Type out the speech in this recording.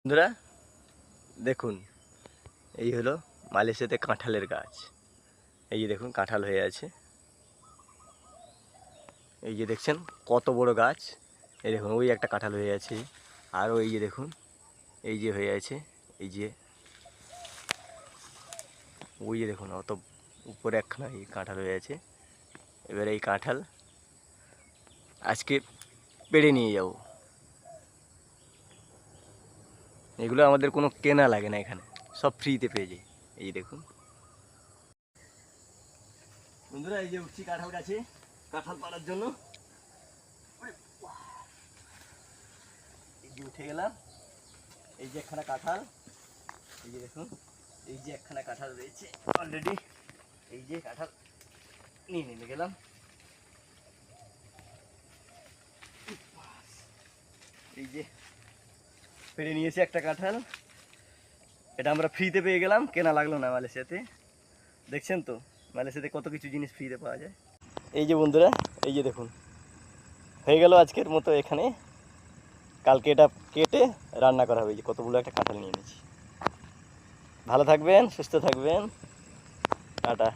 বন্ধুরা দেখুন, এই হলো মালয়েশিয়াতে কাঁঠালের গাছ। এই যে দেখুন কাঁঠাল হয়ে আছে, এই যে দেখছেন কত বড় গাছ। এই দেখুন ওই একটা কাঁঠাল হয়ে আছে, আরও এই যে দেখুন এই যে হয়ে আছে, এই যে ওই যে দেখুন অত উপরে একখানা এই কাঁঠাল হয়ে আছে। এবার এই কাঁঠাল আজকে পেড়ে নিয়ে যাব। এগুলো আমাদের কোনো কেনা লাগে না, এখানে সব ফ্রিতে পেয়ে যাই। এই যে দেখুন বন্ধুরা, এই যে উঠছি কাঁঠাল গাছে কাঁঠাল পাড়ার জন্য। এই যে উঠে গেলাম, এই যে একখানা কাঁঠাল, এই যে দেখুন এই যে একখানা কাঁঠাল রয়েছে অলরেডি। এই যে কাঁঠাল নিয়ে নিয়ে গেলাম। এই যে পেড়ে নিয়েছি একটা কাঁঠাল, এটা আমরা ফ্রিতে পেয়ে গেলাম, কেনা লাগলো না মালয়েশিয়াতে। দেখছেন তো মালয়েশিয়াতে কত কিছু জিনিস ফ্রিতে পাওয়া যায়। এই যে বন্ধুরা, এই যে দেখুন হয়ে গেল আজকের মতো এখানে। কালকে এটা কেটে রান্না করা হবে। এই যে কতগুলো একটা কাঁঠাল নিয়ে নিয়েছি। ভালো থাকবেন, সুস্থ থাকবেন, টাটা।